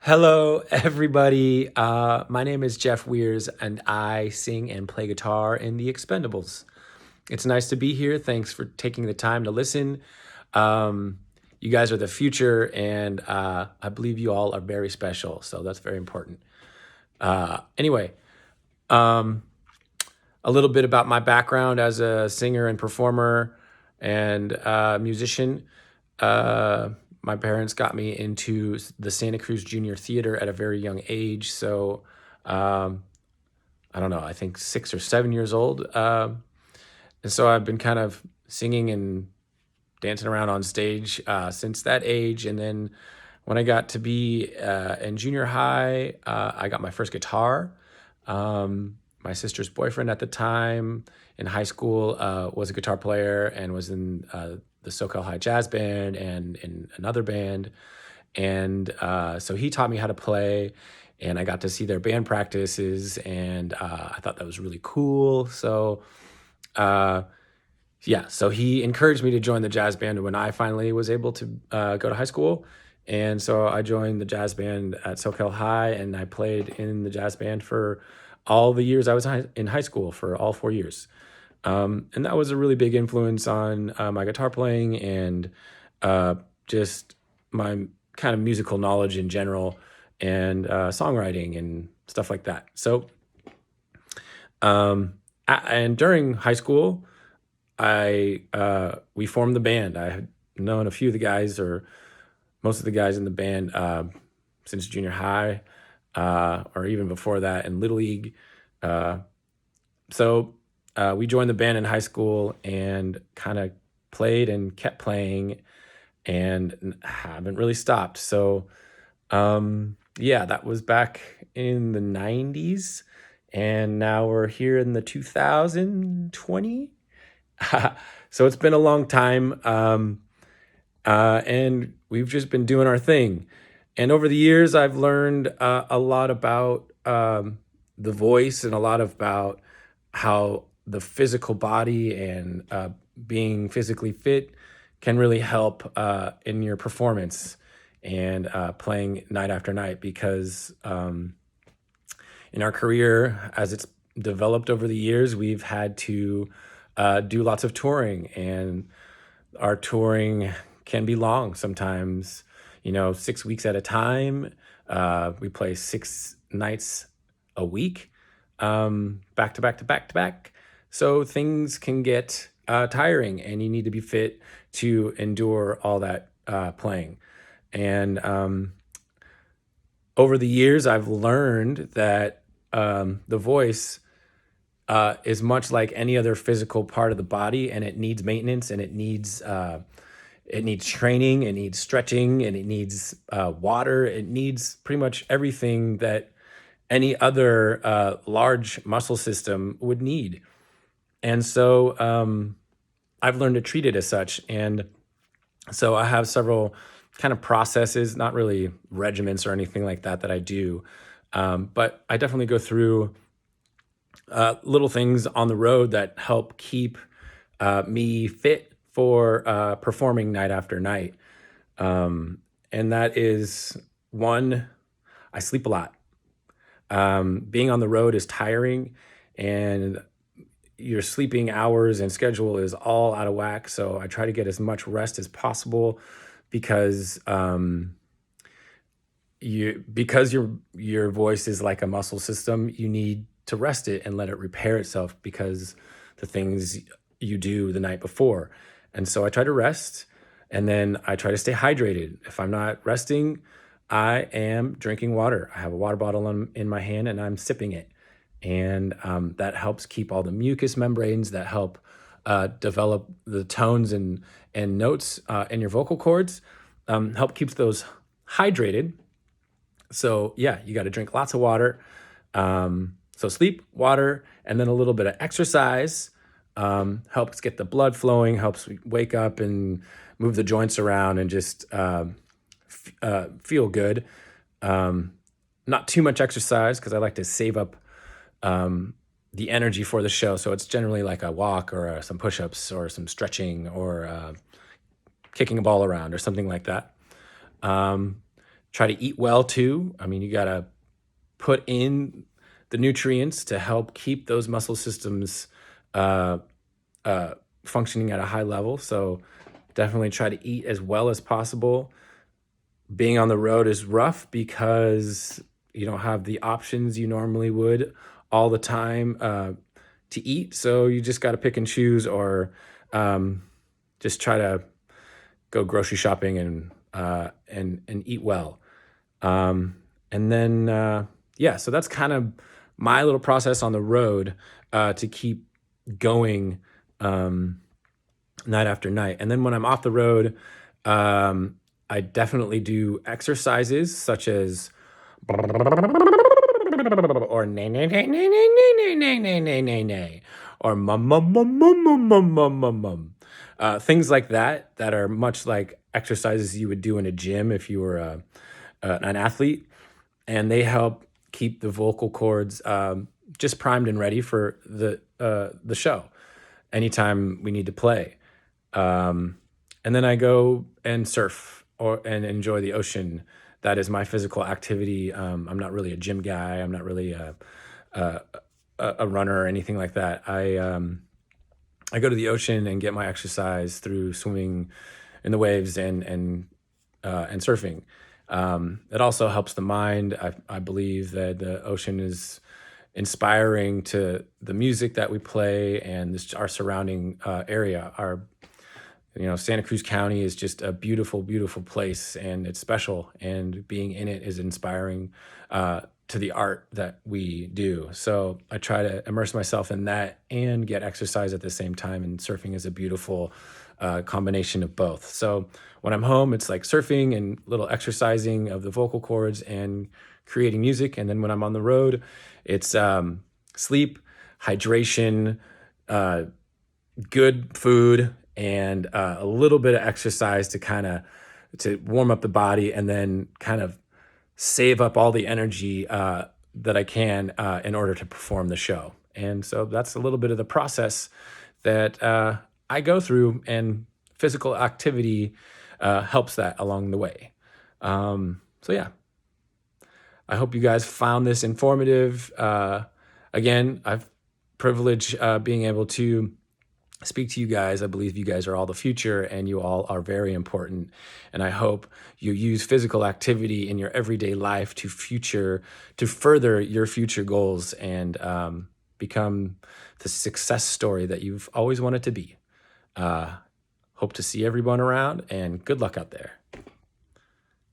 Hello, everybody. My name is Jeff Weirs, and I sing and play guitar in The Expendables. It's nice to be here. Thanks for taking the time to listen. Um, you guys are the future, and I believe you all are very special, so that's very important. Anyway, a little bit about my background as a singer and performer and musician. Uh, my parents got me into the Santa Cruz Junior Theater at a very young age. So um, I don't know, I think 6 or 7 years old. And so I've been kind of singing and dancing around on stage since that age. And then when I got to be in junior high, I got my first guitar. My sister's boyfriend at the time in high school was a guitar player and was in the SoCal High Jazz Band and in another band. And so he taught me how to play, and I got to see their band practices, and I thought that was really cool. So, uh, yeah, so he encouraged me to join the jazz band when I finally was able to go to high school. And so I joined the jazz band at SoCal High, and I played in the jazz band for all the years I was in high school, for all 4 years. And that was a really big influence on my guitar playing and just my kind of musical knowledge in general and songwriting and stuff like that. So, and during high school, I we formed the band. I had known a few of the guys, or most of the guys in the band, since junior high, or even before that in Little League. Uh, so we joined the band in high school and kind of played and kept playing and haven't really stopped. So yeah, that was back in the 90s. And now we're here in the 2020. So it's been a long time. And we've just been doing our thing. And over the years, I've learned a lot about the voice and a lot about how the physical body and being physically fit can really help in your performance and playing night after night. Because in our career, as it's developed over the years, we've had to do lots of touring, and our touring can be long sometimes, 6 weeks at a time. We play 6 nights a week, back to back to back to back. So things can get tiring, and you need to be fit to endure all that playing. And over the years, I've learned that the voice is much like any other physical part of the body, and it needs maintenance, and it needs training, it needs stretching, and it needs water. It needs pretty much everything that any other large muscle system would need. And so I've learned to treat it as such. And so I have several kind of processes, not really regimens or anything like that I do. But I definitely go through little things on the road that help keep me fit for performing night after night. And that is, one, I sleep a lot. Being on the road is tiring, and your sleeping hours and schedule is all out of whack. So I try to get as much rest as possible, because your voice is like a muscle system. You need to rest it and let it repair itself, because the things you do the night before. And so I try to rest, and then I try to stay hydrated. If I'm not resting, I am drinking water. I have a water bottle in my hand, and I'm sipping it. And that helps keep all the mucous membranes that help develop the tones and notes in your vocal cords, help keep those hydrated. So yeah, you got to drink lots of water. So sleep, water, and then a little bit of exercise helps get the blood flowing, helps wake up and move the joints around and just feel good. Not too much exercise, because I like to save up the energy for the show. So it's generally like a walk, or some push-ups, or some stretching, or kicking a ball around, or something like that. Try to eat well too. I mean, you got to put in the nutrients to help keep those muscle systems uh, functioning at a high level. So definitely try to eat as well as possible. Being on the road is rough because you don't have the options you normally would all the time to eat. So you just got to pick and choose, or just try to go grocery shopping and eat well. And then yeah, so that's kind of my little process on the road to keep going night after night. And then when I'm off the road, I definitely do exercises such as or nay nay nay nay nay nay nay nay nay nay nay or mum mum mum mum mum mum mum mum mum. Things like that are much like exercises you would do in a gym if you were an athlete, and they help keep the vocal cords just primed and ready for the show anytime we need to play. And then I go and surf and enjoy the ocean. That is my physical activity. I'm not really a gym guy. I'm not really a runner or anything like that. I go to the ocean and get my exercise through swimming in the waves and surfing. It also helps the mind. I believe that the ocean is inspiring to the music that we play and our surrounding area. Santa Cruz County is just a beautiful, beautiful place, and it's special. And being in it is inspiring to the art that we do. So I try to immerse myself in that and get exercise at the same time. And surfing is a beautiful combination of both. So when I'm home, it's like surfing and little exercising of the vocal cords and creating music. And then when I'm on the road, it's sleep, hydration, good food, and a little bit of exercise to warm up the body, and then kind of save up all the energy that I can in order to perform the show. And so that's a little bit of the process that I go through, and physical activity helps that along the way. So yeah, I hope you guys found this informative. Again, I've privileged being able to speak to you guys. I believe you guys are all the future, and you all are very important. And I hope you use physical activity in your everyday life to further your future goals and become the success story that you've always wanted to be. Hope to see everyone around, and good luck out there.